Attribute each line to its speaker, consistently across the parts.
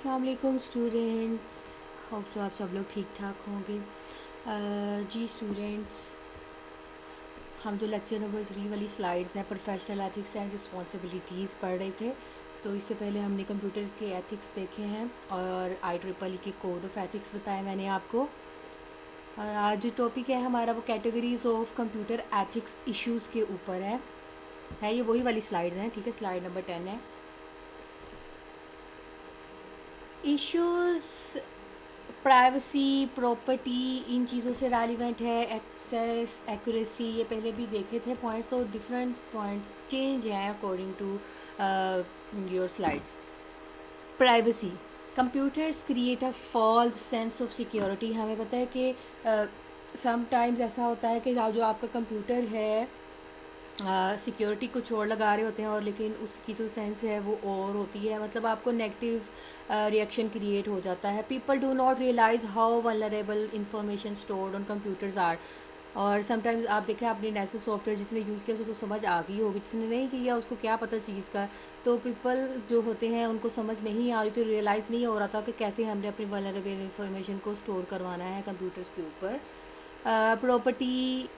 Speaker 1: अस्सलाम वालेकुम students. Hope so आप सब लोग ठीक ठाक होंगे। जी स्टूडेंट्स, हम जो लेक्चर नंबर 3 वाली स्लाइड्स हैं प्रोफेशनल एथिक्स एंड रिस्पॉन्सिबिलिटीज़ पढ़ रहे थे। तो इससे पहले हमने कंप्यूटर के एथिक्स देखे हैं और IEEE के कोड ऑफ एथिक्स बताए मैंने आपको। और आज जो टॉपिक है हमारा वो categories of computer ethics issues के ऊपर है ये वही वाली स्लाइड्स हैं, ठीक है। स्लाइड नंबर 10 है। इश्यूज़ प्राइवेसी, प्रॉपर्टी, इन चीज़ों से रेलिवेंट है। एक्सेस, एक्यूरेसी, ये पहले भी देखे थे पॉइंट्स, और डिफरेंट पॉइंट्स चेंज हैं according to your slides. Privacy, computers create a false sense of security. हमें पता है कि समटाइम्स ऐसा होता है कि जो आपका कंप्यूटर है सिक्योरिटी कुछ और लगा रहे होते हैं, और लेकिन उसकी जो सेंस है वो और होती है, मतलब आपको नेगेटिव रिएक्शन क्रिएट हो जाता है। People do not realise how vulnerable information stored on computers are. और समटाइम्स आप देखें आपने ऐसे सॉफ्टवेयर जिसने यूज़ किया तो समझ आ गई होगी, जिसने नहीं किया उसको क्या पता चीज़ का। तो पीपल जो होते हैं उनको समझ नहीं आ रही, तो रियलाइज़ नहीं हो रहा था कि कैसे हमने अपनी वल्नरेबल इंफॉर्मेशन को स्टोर करवाना है कंप्यूटर्स के ऊपर। प्रॉपर्टी,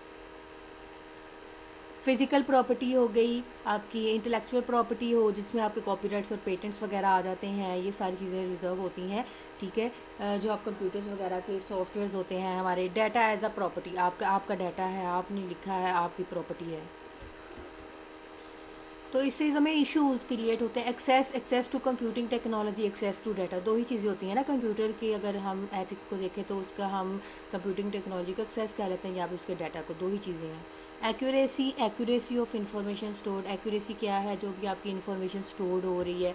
Speaker 1: फ़िज़िकल प्रॉपर्टी हो गई, आपकी इंटेलेक्चुअल प्रॉपर्टी हो जिसमें आपके कॉपीराइट्स और पेटेंट्स वगैरह आ जाते हैं, ये सारी चीज़ें रिजर्व होती हैं, ठीक है। जो आप कंप्यूटर्स वगैरह के सॉफ्टवेयर्स होते हैं हमारे, डाटा एज अ प्रॉपर्टी, आपका आपका डाटा है, आपने लिखा है, आपकी प्रॉपर्टी है। तो इससे हमें इश्यूज़ क्रिएट होते हैं। Access to computing technology, access to data, दो ही चीज़ें होती हैं ना कंप्यूटर की। अगर हम एथिक्स को देखें तो उसका हम कंप्यूटिंग टेक्नोलॉजी को एक्सेस कर लेते हैं या फिर उसके डाटा को, दो ही चीज़ें हैं। Accuracy of information stored, accuracy क्या है, जो भी आपकी इंफॉर्मेशन स्टोर्ड हो रही है।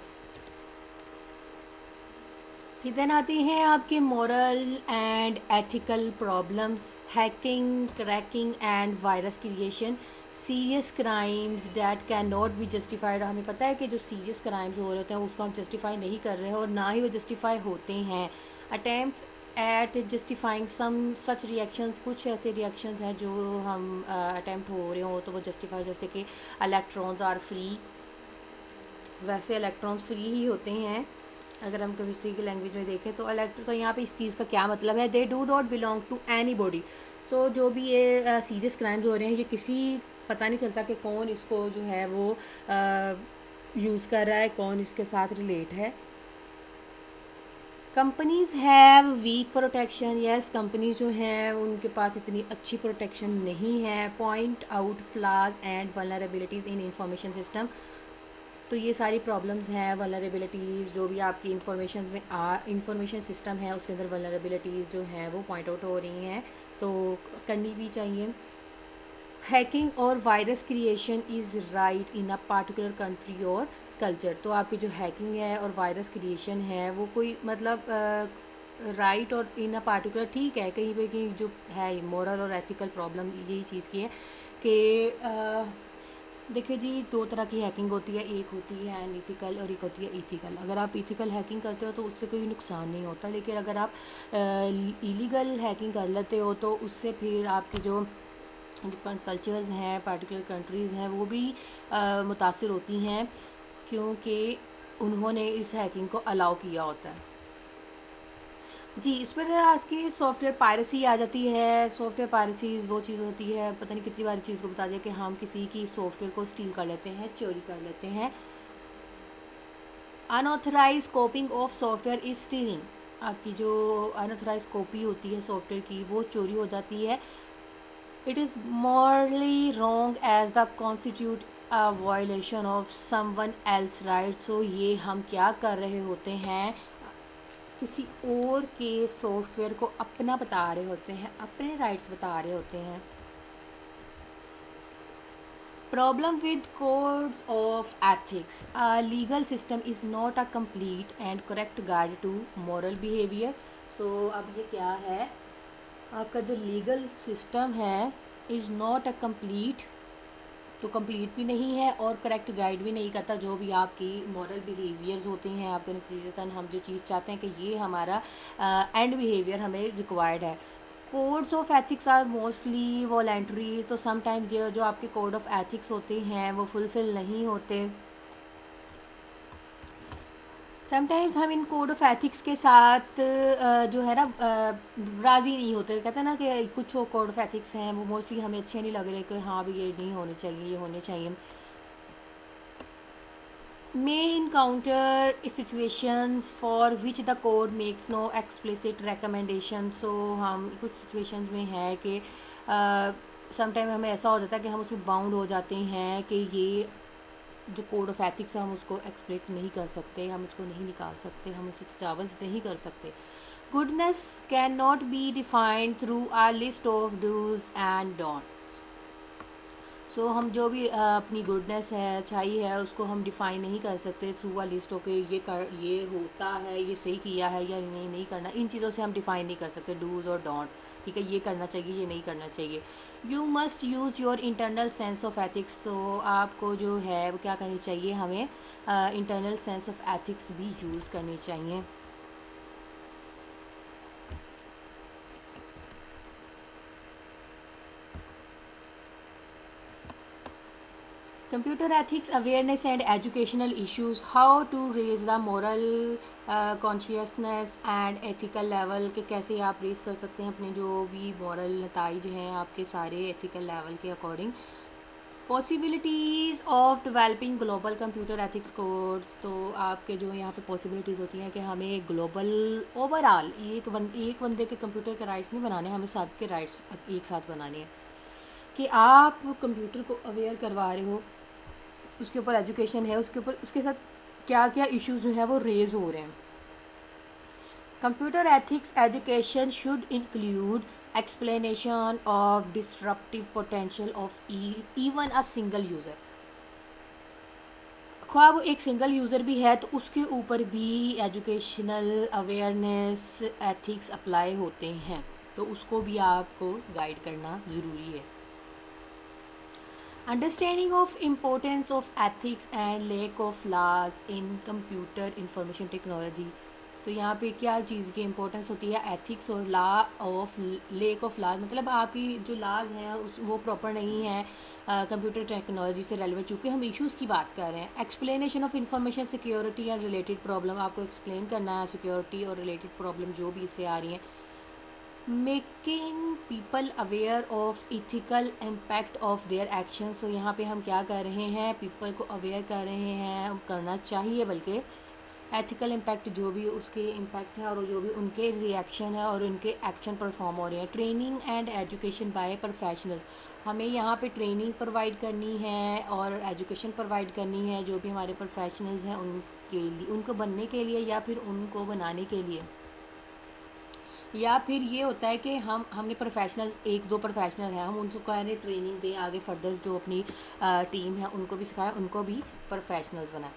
Speaker 1: फिर देन आती हैं आपके moral and ethical problems, hacking, cracking and virus creation, serious crimes that can not be justified. हमें पता है कि जो सीरियस क्राइम्स हो रहे होते हैं उसको हम जस्टिफाई नहीं कर रहे हैं, और ना ही वो जस्टिफाई होते हैं। अटैम्प्ट एट जस्टिफाइंग सम सच रिएक्शंस, कुछ ऐसे रिएक्शंस हैं जो हम अटैम्प्ट हो रहे हो तो वो जस्टिफाई, जैसे कि इलेक्ट्रॉन्स आर फ्री, वैसे इलेक्ट्रॉन्स फ्री ही होते हैं। अगर हम केमिस्ट्री की लैंग्वेज में देखें तो इलेक्ट्रो, तो यहाँ पे इस चीज़ का क्या मतलब है, they do not belong to any body. So जो भी ये सीरियस क्राइम्स हो रहे हैं, ये किसी पता नहीं चलता कि कौन इसको जो है वो यूज़ कर रहा है, कौन इसके साथ रिलेट है। Companies have week protection, yes companies जो हैं उनके पास इतनी अच्छी प्रोटेक्शन नहीं है। Point out flies and vulnerabilities in information system, तो ये सारी प्रॉब्लम्स हैं, वल्नरेबिलिटीज़ जो भी आपकी इंफॉर्मेशन सिस्टम है उसके अंदर वल्नरेबिलिटीज़ जो हैं वो पॉइंट आउट हो रही हैं, तो करनी भी चाहिए। हैकिंग और virus creation is right in a particular country और कल्चर, तो आपकी जो हैकिंग है और वायरस क्रिएशन है वो कोई मतलब राइट और इन अ पार्टिकुलर, ठीक है, कहीं पे कहीं जो है मॉरल और एथिकल प्रॉब्लम यही चीज़ की है कि देखिए जी, दो तरह की हैकिंग होती है, एक होती है अनइथिकल और एक होती है इथिकल। अगर आप इथिकल हैकिंग करते हो तो उससे कोई नुकसान नहीं होता, लेकिन अगर आप इलीगल हैकिंग कर लेते हो तो उससे फिर आपकी जो डिफरेंट कल्चर्स हैं, पार्टिकुलर कंट्रीज़ हैं, वो भी मुतासिर होती हैं, क्योंकि उन्होंने इस हैकिंग को अलाउ किया होता है। जी, इस पर आज की सॉफ्टवेयर पायरेसी आ जाती है। सॉफ्टवेयर पायरेसी वो चीज़ होती है, पता नहीं कितनी बार चीज़ को बता दिया, कि हम किसी की सॉफ्टवेयर को स्टील कर लेते हैं, चोरी कर लेते हैं। Unauthorised copying of software is stealing, आपकी जो अनऑथराइज कॉपी होती है सॉफ्टवेयर की वो चोरी हो जाती है। It is morally wrong as the constitute a violation of someone else right. So ये हम क्या कर रहे होते हैं, किसी और के सॉफ्टवेयर को अपना बता रहे होते हैं, अपने राइट्स बता रहे होते हैं। Problem with codes of ethics, legal system is not a complete and correct guide to moral behaviour. So अब ये क्या है, आपका जो लीगल सिस्टम है इज़ नॉट अ कंप्लीट, तो कंप्लीट भी नहीं है और करेक्ट गाइड भी नहीं करता जो भी आपकी मॉरल बिहेवियर्स होती हैं आपके, नतीजतन हम जो चीज़ चाहते हैं कि ये हमारा एंड बिहेवियर हमें रिक्वायर्ड है। Codes of ethics are mostly voluntary, तो समटाइम्स ये जो आपके कोड ऑफ एथिक्स होते हैं वो फुलफ़िल नहीं होते। समटाइम्स हम इन कोड ऑफ एथिक्स के साथ जो है ना राज़ी नहीं होते। कहते हैं ना कि कुछ कोड ऑफ एथिक्स हैं वो मोस्टली हमें अच्छे नहीं लग रहे कि हाँ भी ये नहीं होने चाहिए, ये होने चाहिए। may encounter situations for which the code makes no explicit recommendation। so हम कुछ situations में है कि समटाइम हमें ऐसा हो जाता है कि हम उसमें बाउंड हो जाते हैं कि ये जो कोड ऑफ एथिक्स है हम उसको एक्सप्लेट नहीं कर सकते, हम उसको नहीं निकाल सकते, हम उससे तजावज़ नहीं कर सकते। Goodness can not be defined through a list of dos and don't. So हम जो भी अपनी गुडनेस है, अच्छाई है, उसको हम डिफ़ाइन नहीं कर सकते थ्रू अ लिस्ट ओके ये होता है, ये सही किया है या नहीं करना। इन चीज़ों से हम डिफ़ाइन नहीं कर सकते डूज़ और डोंट। ठीक है, ये करना चाहिए, ये नहीं करना चाहिए। You must use your internal sense of ethics. तो आपको जो है वो क्या करनी चाहिए, हमें इंटरनल सेंस ऑफ एथिक्स भी यूज़ करनी चाहिए। Computer ethics awareness and educational issues, how to raise the moral consciousness and ethical level के कैसे आप रेज कर सकते हैं अपने जो भी मॉरल नताइज हैं आपके सारे एथिकल लेवल के according. Possibilities of developing global computer ethics codes. तो आपके जो यहाँ पे पॉसिबिलिटीज़ होती हैं कि हमें ग्लोबल ओवरऑल एक बंदे के कंप्यूटर के राइट्स नहीं बनाने, हमें सबके राइट्स एक साथ बनाने हैं। कि आप कंप्यूटर को अवेयर करवा रहे हो, उसके ऊपर एजुकेशन है, उसके ऊपर उसके साथ क्या क्या इश्यूज जो हैं वो रेज हो रहे हैं। Computer ethics education should include explanation of disruptive potential of even a single user. ख्वाह वो एक सिंगल यूज़र भी है तो उसके ऊपर भी एजुकेशनल अवेयरनेस एथिक्स अप्लाई होते हैं, तो उसको भी आपको गाइड करना ज़रूरी है। Understanding of importance of ethics and lack of laws in computer information technology. तो यहाँ पे क्या चीज़ की इम्पोर्टेंस होती है, एथिक्स और law of lack of laws. मतलब आपकी जो लॉज हैं उस वो प्रॉपर नहीं है कंप्यूटर टेक्नोलॉजी से रेलिवेंट, चूँकि हम इश्यूज़ की बात कर रहे हैं। Explanation of information security and related problem, आपको एक्सप्लेन करना है सिक्योरिटी और रिलेटेड प्रॉब्लम जो भी इससे आ रही हैं। Making people aware of ethical impact of their action. So यहाँ पे हम क्या कर रहे हैं, पीपल को अवेयर कर रहे हैं, करना चाहिए बल्कि एथिकल इम्पैक्ट जो भी उसके इम्पैक्ट है और जो भी उनके रिएक्शन है और उनके एक्शन परफॉर्म हो रहे हैं। Training and education by professionals, हमें यहाँ पे ट्रेनिंग प्रोवाइड करनी है और एजुकेशन प्रोवाइड करनी है जो भी हमारे प्रोफेशनल्स हैं उनके लिए, उनको बनने के लिए या फिर उनको बनाने के लिए। या फिर ये होता है कि हमने प्रोफेशनल एक दो प्रोफेशनल हैं, हम उनको कह रहे ट्रेनिंग दें, आगे फर्दर जो अपनी टीम है उनको भी सिखाएं, उनको भी प्रोफेशनल्स बनाएं।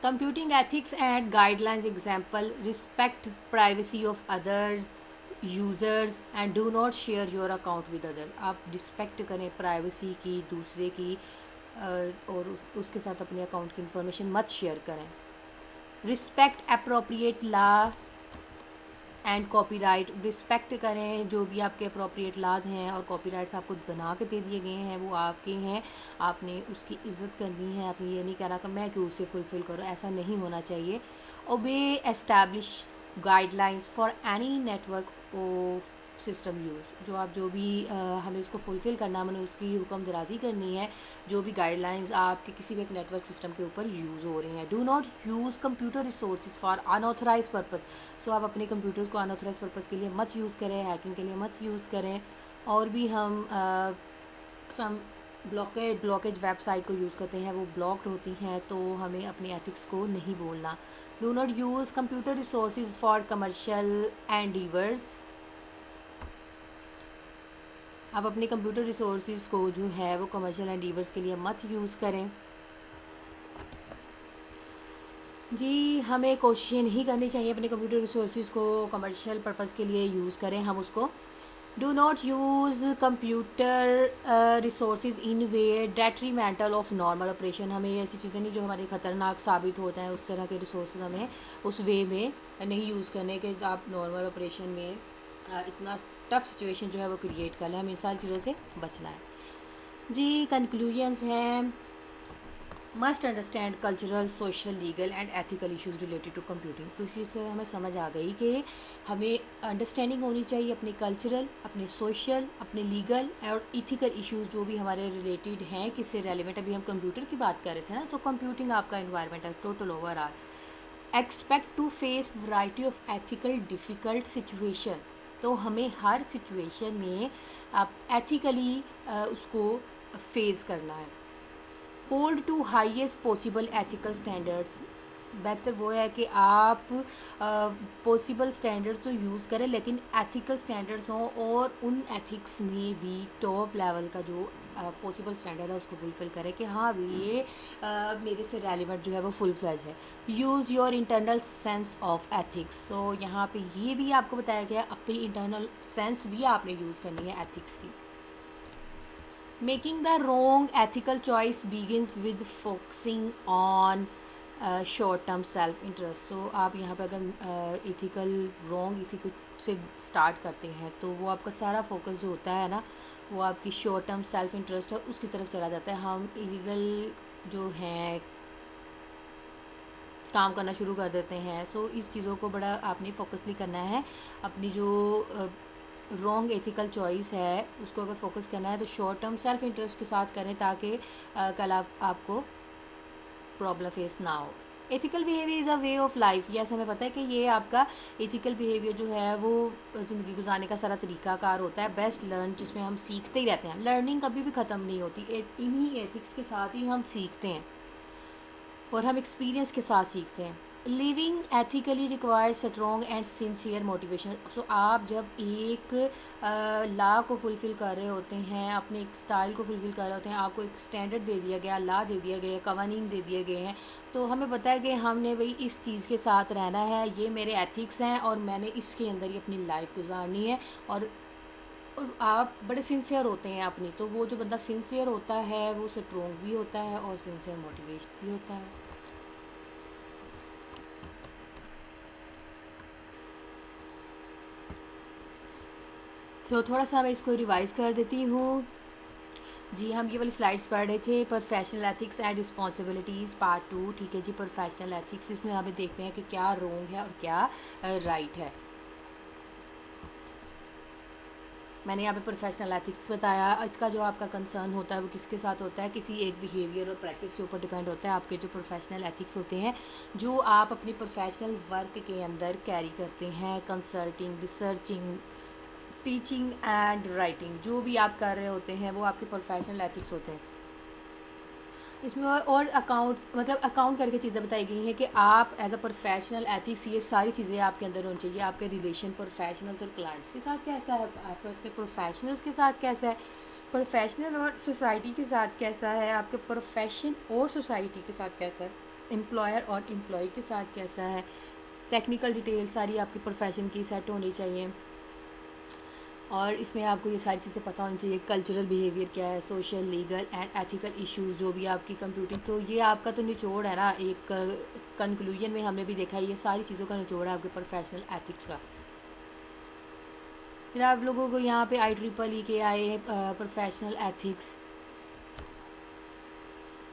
Speaker 1: Computing ethics and guidelines example, respect privacy of others users and do not share your account with other. आप रिस्पेक्ट करें प्राइवेसी की दूसरे की और उसके साथ अपने अकाउंट की इंफॉर्मेशन मत शेयर करें। Respect appropriate law and copyright, respect करें जो भी आपके अप्रोप्रिएट लॉज हैं और कॉपीराइट्स आपको बना के दे दिए गए हैं वो आपके हैं, आपने उसकी इज़्ज़त करनी है। आपने ये नहीं कहना कि मैं क्यों उसे फुलफ़िल करूँ, ऐसा नहीं होना चाहिए। Obey establish guidelines for any network of system use. जो आप जो भी हमें उसको फुलफ़िल करना, हमें उसकी हुक्म दराजी करनी है जो भी गाइडलाइंस आपके किसी भी एक नेटवर्क सिस्टम के ऊपर यूज़ हो रही हैं। Do not use computer resources for unauthorise purpose. So आप अपने कंप्यूटर्स को अनऑथराइज पर्पज़ के लिए मत यूज़ करें, हैकिंग के लिए मत यूज़ करें। और भी हम सम ब्लॉकेज वेबसाइट को यूज़ करते हैं, वो ब्लॉक्ड होती हैं, तो हमें अपने एथिक्स को नहीं बोलना। Do not use computer resources for commercial endeavours. आप अपने कंप्यूटर रिसोर्सेज को जो है वो कमर्शियल एंडीवर्स के लिए मत यूज़ करें। जी, हमें कोशिश नहीं करनी चाहिए अपने कंप्यूटर रिसोर्सेज को कमर्शियल पर्पज़ के लिए यूज़ करें हम उसको। Do not use computer resources in way detrimental of normal operation. हमें ऐसी चीज़ें नहीं जो हमारे ख़तरनाक साबित होते हैं, उस तरह के रिसोर्सेज हमें उस वे में नहीं यूज़ करने कि आप नॉर्मल ऑपरेशन में इतना टफ सिचुएशन जो है वो क्रिएट कर लें। हमें इन सारी चीज़ों से बचना है। जी, कंक्लूजन्स हैं must understand cultural, social, legal and ethical issues related to computing. तो इसी से हमें समझ आ गई कि हमें अंडरस्टैंडिंग होनी चाहिए अपने कल्चरल, अपने सोशल, अपने लीगल और इथिकल इश्यूज जो भी हमारे रिलेटेड हैं, किससे रेलिवेंट। अभी हम कंप्यूटर की बात कर रहे थे ना, तो कंप्यूटिंग आपका इन्वायरमेंट है total overall. Expect to face variety of ethical difficult situation. तो हमें हर सिचुएशन में आप एथिकली उसको फेस करना है। Hold to highest possible ethical standards. बेहतर वो है कि आप पॉसिबल स्टैंडर्ड्स तो यूज़ करें, लेकिन एथिकल स्टैंडर्ड्स हों और उन एथिक्स में भी टॉप लेवल का जो पॉसिबल स्टैंडर्ड है उसको फुलफ़िल करें कि हाँ भी ये मेरे से रेलिवेंट जो है वो फुल फ्लेज है। Use your internal sense of ethics. तो यहाँ पे ये भी आपको बताया गया, अपनी इंटरनल सेंस भी आपने यूज़ करनी है एथिक्स की। Making the wrong ethical choice begins with focusing on short term self interest. So आप यहाँ पे अगर एथिकल रॉन्ग एथिकल से स्टार्ट करते हैं तो वो आपका सारा फोकस जो होता है ना, वो आपकी शॉर्ट टर्म सेल्फ इंटरेस्ट है उसकी तरफ चला जाता है। हम इलीगल जो हैं काम करना शुरू कर देते हैं। सो इस चीज़ों को बड़ा आपने फोकसली करना है। अपनी जो रॉन्ग एथिकल चॉइस है उसको अगर फोकस करना है तो शॉर्ट टर्म सेल्फ इंटरेस्ट के साथ करें, ताकि कल आपको प्रॉब्लम फेस ना हो। Ethical behaviour is a way of life. Yes, हमें पता है कि ये आपका एथिकल बिहेवियर जो है वो ज़िंदगी गुजारने का सारा तरीकाकार होता है। बेस्ट लर्न, जिसमें हम सीखते ही रहते हैं। लर्निंग कभी भी ख़त्म नहीं होती, इन्हीं एथिक्स के साथ ही हम सीखते हैं और हम एक्सपीरियंस के साथ सीखते हैं। Living ethically requires strong and sincere motivation. So आप जब एक लॉ को फुलफ़िल कर रहे होते हैं, अपने एक स्टाइल को फुलफ़िल कर रहे होते हैं, आपको एक स्टैंडर्ड दे दिया गया, लॉ दे दिया गया, कवानीन दे दिए गए हैं, तो हमें पता है कि हमने भाई इस चीज़ के साथ रहना है, ये मेरे एथिक्स हैं और मैंने इसके अंदर ही अपनी लाइफ गुजारनी है। और आप बड़े सिंसियर होते हैं अपनी, तो वो जो बंदा सिंसियर होता है वो स्ट्रॉन्ग भी होता है और सिंसियर मोटिवेशन भी होता है। तो थोड़ा सा मैं इसको रिवाइज़ कर देती हूँ। जी, हम ये वाली स्लाइड्स पढ़ रहे थे, professional ethics and responsibilities part 2। ठीक है जी, प्रोफेशनल एथिक्स, इसमें हमें देखते हैं कि क्या रॉन्ग है और क्या राइट है। मैंने यहाँ पे प्रोफेशनल एथिक्स बताया। इसका जो आपका कंसर्न होता है वो किसके साथ होता है, किसी एक बिहेवियर और प्रैक्टिस के ऊपर डिपेंड होता है। आपके जो प्रोफेशनल एथिक्स होते हैं जो आप अपनी प्रोफेशनल वर्क के अंदर कैरी करते हैं, consulting, researching, teaching and writing, जो भी आप कर रहे होते हैं वो आपके प्रोफेशनल एथिक्स होते हैं। इसमें और अकाउंट मतलब अकाउंट करके चीज़ें बताई गई हैं कि आप एज अ प्रोफेशनल एथिक्स, ये सारी चीज़ें आपके अंदर होनी चाहिए। आपके रिलेशन प्रोफेशनल्स और क्लाइंट्स के साथ कैसा है, आपके उसके प्रोफेशनल्स के साथ कैसा है, प्रोफेशनल और सोसाइटी के साथ कैसा है, आपके प्रोफेशन और सोसाइटी के साथ कैसा है, एम्प्लॉयर और एम्प्लॉय के साथ कैसा है। टेक्निकल डिटेल सारी आपकी प्रोफेशन की सेट होनी चाहिए और इसमें आपको ये सारी चीज़ें पता होनी चाहिए। कल्चरल बिहेवियर क्या है, social, legal and ethical issues जो भी आपकी कंप्यूटिंग। तो ये आपका तो निचोड़ है ना, एक कंक्लूजन में हमने भी देखा है ये सारी चीज़ों का निचोड़ है आपके प्रोफेशनल एथिक्स का। फिर आप लोगों को यहाँ पे IEEE के आए प्रोफेशनल एथिक्स।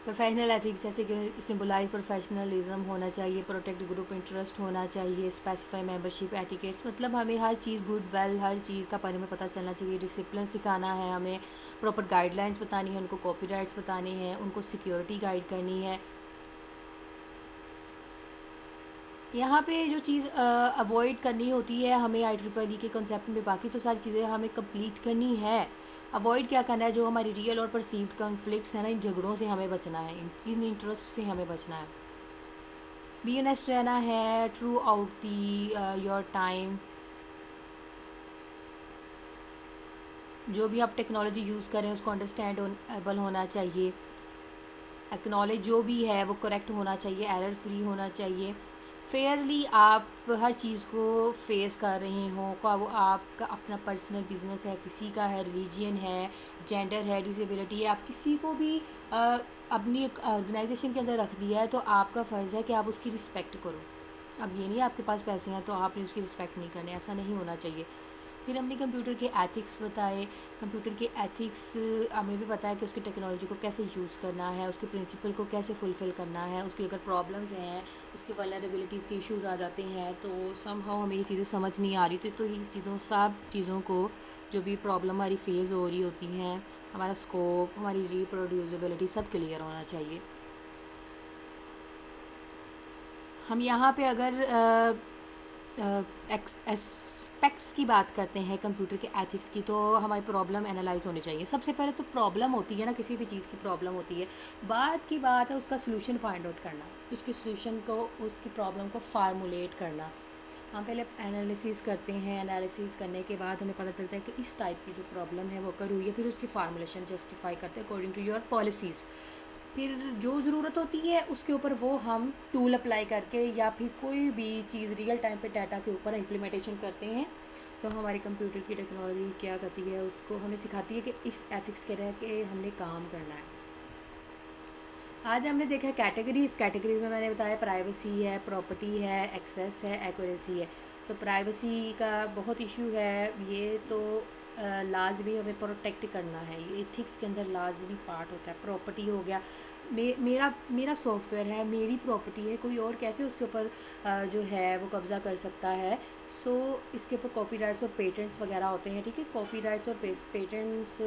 Speaker 1: प्रोफेशनल एथिक्स जैसे कि सिंबलाइज प्रोफेशनलिज्म होना चाहिए, प्रोटेक्ट ग्रुप इंटरेस्ट होना चाहिए, स्पेसिफाई मेंबरशिप एटिकेट्स, मतलब हमें हर चीज़ गुड वेल हर चीज़ का बारे में पता चलना चाहिए। डिसिप्लिन सिखाना है हमें, प्रॉपर गाइडलाइंस बतानी है उनको, कॉपीराइट्स बताने हैं उनको, सिक्योरिटी गाइड करनी है। यहाँ पे जो चीज़ अवॉइड करनी होती है हमें IEEE के कॉन्सेप्ट में, बाकी तो सारी चीज़ें हमें कंप्लीट करनी है। अवॉइड क्या करना है, जो हमारी रियल और परसीव्ड कॉन्फ्लिक्ट्स है ना, इन झगड़ों से हमें बचना है, इन इंटरेस्ट से हमें बचना है। बी ऑनेस्ट रहना है through out the your time. जो भी आप टेक्नोलॉजी यूज़ करें उसको अंडरस्टैंडेबल होना चाहिए। एक्नॉलेज जो भी है वो करेक्ट होना चाहिए, एरर फ्री होना चाहिए। फेयरली आप हर चीज़ को फेस कर रहे हों, क्या वो आपका अपना पर्सनल बिजनेस है, किसी का है, रिलीजियन है, जेंडर है, डिसेबिलिटी है, आप किसी को भी अपनी ऑर्गेनाइजेशन के अंदर रख दिया है तो आपका फ़र्ज़ है कि आप उसकी रिस्पेक्ट करो। अब ये नहीं आपके पास पैसे हैं तो आपने उसकी रिस्पेक्ट नहीं करनी, ऐसा नहीं होना चाहिए। फिर हमने कंप्यूटर के एथिक्स बताए। कंप्यूटर के एथिक्स हमें भी पता है कि उसकी टेक्नोलॉजी को कैसे यूज़ करना है, उसके प्रिंसिपल को कैसे फुलफ़िल करना है, उसकी अगर प्रॉब्लम्स हैं, उसकी वल्नरेबिलिटीज़ के इश्यूज़ आ जाते हैं तो समहाउ हमें ये चीज़ें समझ नहीं आ रही थी। तो ये सब चीज़ों को, जो भी प्रॉब्लम हमारी फेस हो रही होती हैं, हमारा स्कोप, हमारी रिप्रोड्यूसिबिलिटी सब क्लियर होना चाहिए। हम यहाँ पे अगर एस्पेक्ट्स की बात करते हैं कंप्यूटर के एथिक्स की, तो हमारी प्रॉब्लम एनालाइज होनी चाहिए। सबसे पहले तो प्रॉब्लम होती है ना, किसी भी चीज़ की प्रॉब्लम होती है, बाद की बात है उसका सलूशन फाइंड आउट करना, उसके सलूशन को, उसकी प्रॉब्लम को फार्मूलेट करना। हम पहले एनालिसिस करते हैं, एनालिसिस करने के बाद हमें पता चलता है कि इस टाइप की जो प्रॉब्लम है वो कर हुई है, फिर उसकी फार्मूलेशन जस्टिफाई करते हैं अकॉर्डिंग टू योर पॉलिसीज़। फिर जो ज़रूरत होती है उसके ऊपर वो हम टूल अप्लाई करके या फिर कोई भी चीज़ रियल टाइम पे डाटा के ऊपर इम्प्लीमेंटेशन करते हैं। तो हमारे कंप्यूटर की टेक्नोलॉजी क्या करती है, उसको हमें सिखाती है कि इस एथिक्स के रह के हमने काम करना है। आज हमने देखा कैटेगरीज। कैटेगरीज में मैंने बताया प्राइवेसी है, प्रॉपर्टी है, एक्सेस है, एक्यूरेसी है। तो प्राइवेसी का बहुत इशू है, ये तो लाजमी हमें प्रोटेक्ट करना है, ये एथिक्स के अंदर लाजमी पार्ट होता है। प्रॉपर्टी हो गया, मेरा मेरा सॉफ्टवेयर है, मेरी प्रॉपर्टी है, कोई और कैसे उसके ऊपर जो है वो कब्ज़ा कर सकता है। सो इसके ऊपर कॉपीराइट्स और पेटेंट्स वगैरह होते हैं, ठीक है। कॉपीराइट्स और पेटेंट्स,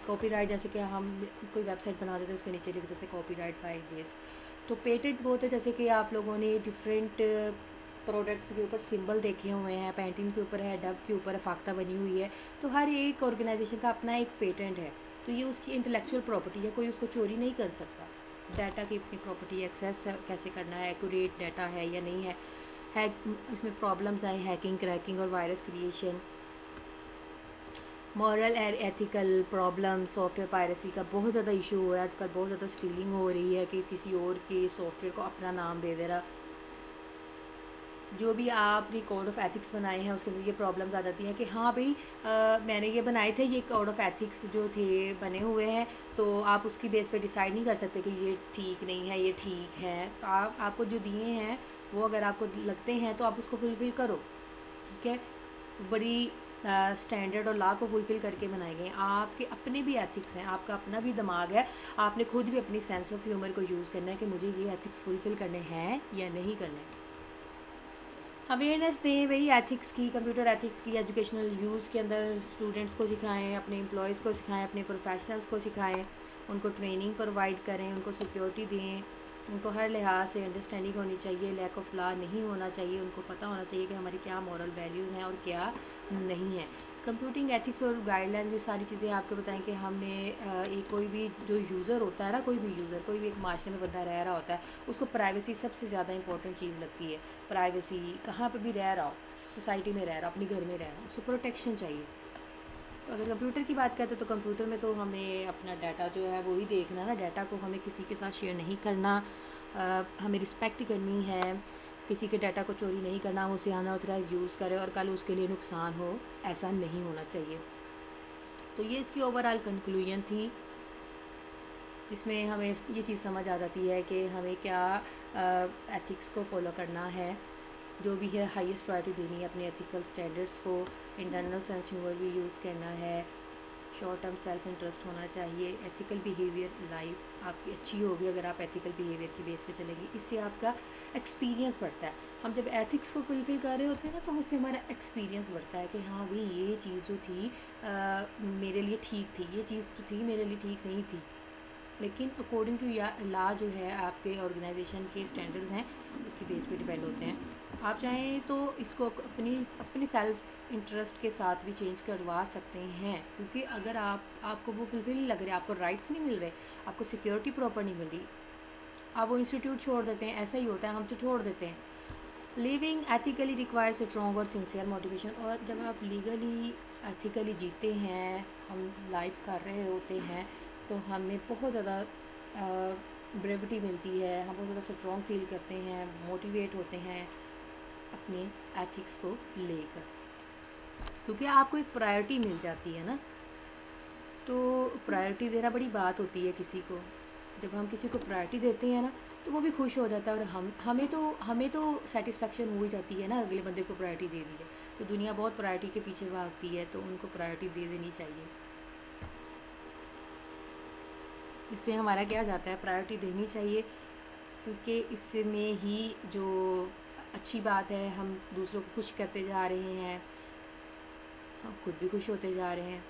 Speaker 1: कॉपीराइट जैसे कि हम कोई वेबसाइट बना देते हैं उसके नीचे लिख देते हैं कॉपीराइट बाय दिस। तो पेटेंट वो होते हैं जैसे कि आप लोगों ने डिफरेंट प्रोडक्ट्स के ऊपर सिंबल देखे हुए हैं, पेंटिंग के ऊपर है, डव के ऊपर है, फाख्ता बनी हुई है। तो हर एक ऑर्गेनाइजेशन का अपना एक पेटेंट है, तो ये उसकी इंटेलेक्चुअल प्रॉपर्टी है, कोई उसको चोरी नहीं कर सकता। डाटा की अपनी प्रॉपर्टी, एक्सेस कैसे करना है, एक्यूरेट डाटा है या नहीं है, इसमें प्रॉब्लम्स आए, हैकिंग, क्रैकिंग और virus creation, moral and ethical problem, software piracy का बहुत ज़्यादा इशू हो रहा है आजकल। बहुत ज़्यादा स्टीलिंग हो रही है कि किसी और के सॉफ्टवेयर को अपना नाम दे दे रहा। जो भी आपने कोड ऑफ एथिक्स बनाए हैं उसके अंदर ये प्रॉब्लम्स आ जाती हैं कि हाँ भाई, मैंने ये बनाए थे, ये कोड ऑफ एथिक्स जो थे बने हुए हैं, तो आप उसकी बेस पे डिसाइड नहीं कर सकते कि ये ठीक नहीं है, ये ठीक है। तो आपको जो दिए हैं वो अगर आपको लगते हैं तो आप उसको फुलफ़िल करो, ठीक है। बड़ी स्टैंडर्ड और लॉ को फुलफ़िल करके बनाए गए। आपके अपने भी एथिक्स हैं, आपका अपना भी दिमाग है, आपने खुद भी अपनी सेंस ऑफ ह्यूमर को यूज़ करना है कि मुझे ये एथिक्स फुलफ़िल करने हैं या नहीं करने। अवेयरनेस दें भाई एथिक्स की, कंप्यूटर एथिक्स की, एजुकेशनल यूज़ के अंदर स्टूडेंट्स को सिखाएं, अपने एम्प्लॉयज़ को सिखाएं, अपने प्रोफेशनल्स को सिखाएं, उनको ट्रेनिंग प्रोवाइड करें, उनको सिक्योरिटी दें, उनको हर लिहाज से अंडरस्टैंडिंग होनी चाहिए, लैक ऑफ लॉ नहीं होना चाहिए, उनको पता होना चाहिए कि हमारी क्या मॉरल वैल्यूज़ हैं और क्या नहीं है। कंप्यूटिंग एथिक्स और गाइडलाइन जो सारी चीज़ें आपको बताएं कि हमने एक कोई भी जो यूज़र होता है ना, कोई भी यूज़र, कोई भी एक माशरे में बंदा रह रहा होता है, उसको प्राइवेसी सबसे ज़्यादा इंपॉर्टेंट चीज़ लगती है। प्राइवेसी, कहाँ पे भी रह रहा हो, सोसाइटी में रह रहा हो, अपने घर में रह रहा हो, उसको प्रोटेक्शन चाहिए। तो अगर कंप्यूटर की बात करते हैं तो कंप्यूटर में तो हमें अपना डाटा जो है वो ही देखना ना, डाटा को हमें किसी के साथ शेयर नहीं करना, हमें रिस्पेक्ट करनी है, किसी के डाटा को चोरी नहीं करना, वो उसे अनऑथराइज यूज़ करे और कल उसके लिए नुकसान हो, ऐसा नहीं होना चाहिए। तो ये इसकी ओवरऑल कंक्लूजन थी, जिसमें हमें ये चीज़ समझ आ जाती है कि हमें क्या एथिक्स को फॉलो करना है, जो भी है हाईएस्ट प्रायोरिटी देनी है अपने एथिकल स्टैंडर्ड्स को, इंटरनल सेंस ह्यूमर भी यूज़ करना है, शॉर्ट टर्म सेल्फ इंटरेस्ट होना चाहिए, एथिकल बिहेवियर, लाइफ आपकी अच्छी होगी अगर आप एथिकल बिहेवियर की बेस पे चलेंगे, इससे आपका एक्सपीरियंस बढ़ता है। हम जब एथिक्स को फुलफ़िल कर रहे होते हैं ना तो उससे हमारा एक्सपीरियंस बढ़ता है कि हाँ भाई ये चीज़ जो थी मेरे लिए ठीक थी, ये चीज़ जो थी मेरे लिए ठीक नहीं थी। लेकिन अकॉर्डिंग टू लॉ जो है आपके ऑर्गेनाइजेशन के स्टैंडर्ड्स हैं उसकी बेस पे डिपेंड होते हैं। आप चाहें तो इसको अपनी सेल्फ इंटरेस्ट के साथ भी चेंज करवा सकते हैं, क्योंकि अगर आपको वो फुलफिल नहीं लग रहे, आपको राइट्स नहीं मिल रहे, आपको सिक्योरिटी प्रॉपर नहीं मिल रही, आप वो इंस्टीट्यूट छोड़ देते हैं। ऐसा ही होता है, हम तो छोड़ देते हैं। लिविंग एथिकली रिक्वायर्स स्ट्रॉन्ग और सिंसियर मोटिवेशन। और जब आप लीगली एथिकली जीते हैं, हम लाइफ कर रहे होते हैं, तो हमें बहुत ज़्यादा ब्रेविटी मिलती है, हम बहुत ज़्यादा स्ट्रॉन्ग फील करते हैं, मोटिवेट होते हैं अपने एथिक्स को लेकर, क्योंकि आपको एक प्रायोरिटी मिल जाती है ना। तो प्रायोरिटी देना बड़ी बात होती है किसी को, जब हम किसी को प्रायोरिटी देते हैं ना तो वो भी खुश हो जाता है, और हमें तो सेटिस्फेक्शन हो ही जाती है ना, अगले बंदे को प्रायोरिटी दे दी है। तो दुनिया बहुत प्रायोरिटी के पीछे भागती है, तो उनको प्रायोरिटी दे देनी चाहिए। इससे हमारा क्या जाता है, प्रायोरिटी देनी चाहिए, क्योंकि इसमें ही जो अच्छी बात है, हम दूसरों को खुश करते जा रहे हैं, हम खुद भी खुश होते जा रहे हैं।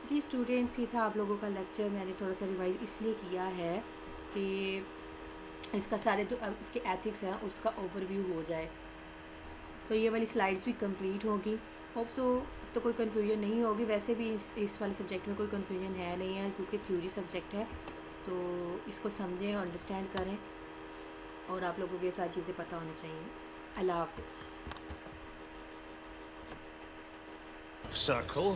Speaker 1: जी स्टूडेंट्स, ये था आप लोगों का लेक्चर। मैंने थोड़ा सा रिवाइज इसलिए किया है कि इसका सारे जो इसके एथिक्स हैं उसका ओवरव्यू हो जाए। तो ये वाली स्लाइड्स भी कंप्लीट होगी, होप सो। तो कोई कन्फ्यूजन नहीं होगी, वैसे भी इस वाले सब्जेक्ट में कोई कन्फ्यूजन है नहीं है, क्योंकि थ्योरी सब्जेक्ट है। तो इसको समझें, अंडरस्टैंड करें, और आप लोगों को ये सारी चीज़ें पता होनी चाहिए। अल्लाह हाफिज़।
Speaker 2: Circle